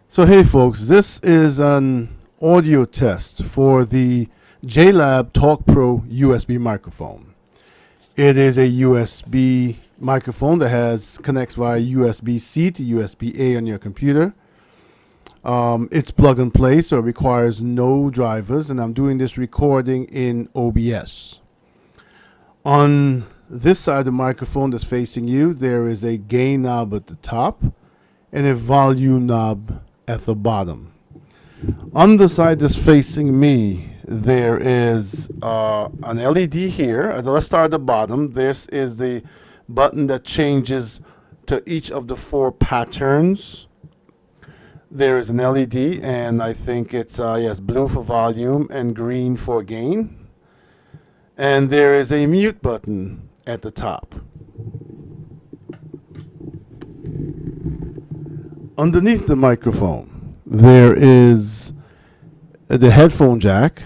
So hey folks, this is an audio test for the JLab Talk Pro USB microphone. It is a USB microphone that connects via USB-C to USB-A on your computer. It's plug and play, so it requires no drivers, and I'm doing this recording in OBS. On this side of the microphone that's facing you, there is a gain knob at the top and a volume knob at the bottom. On the side that's facing me, there is an LED here. Let's start at the bottom. This is the button that changes to each of the four patterns. There is an LED, and I think it's blue for volume and green for gain. And there is a mute button at the top. Underneath the microphone, there is the headphone jack,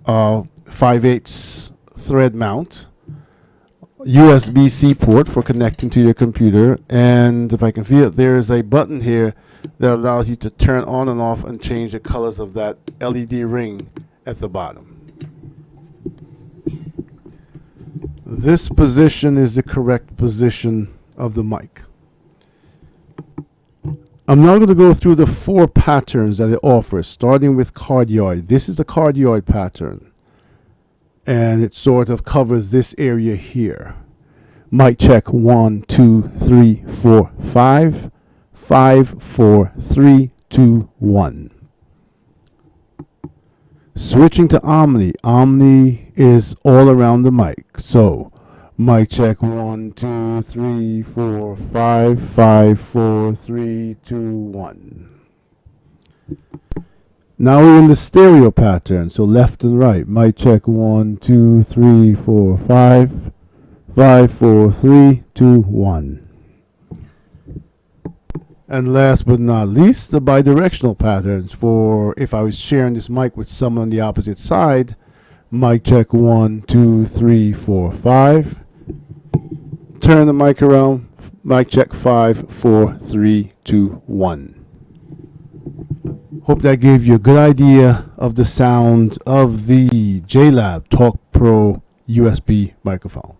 5/8 thread mount, USB-C port for connecting to your computer, and if I can feel it, there is a button here that allows you to turn on and off and change the colors of that LED ring at the bottom. This position is the correct position of the mic. I'm now going to go through the four patterns that it offers, starting with Cardioid. This is the Cardioid pattern, and it sort of covers this area here. Mic check 1, 2, 3, 4, 5. 5, 4, 3, 2, 1. Switching to Omni. Omni is all around the mic. So mic check 1, 2, 3, 4, 5, 5, 4, 3, 2, 1. Now we're in the stereo pattern, so left and right. Mic check 1, 2, 3, 4, 5, 5, 4, 3, 2, 1. And last but not least, the bi-directional patterns for if I was sharing this mic with someone on the opposite side. Mic check 1, 2, 3, 4, 5. Turn the mic around. Mic check 5, 4, 3, 2, 1. Hope that gave you a good idea of the sound of the JLab Talk Pro USB microphone.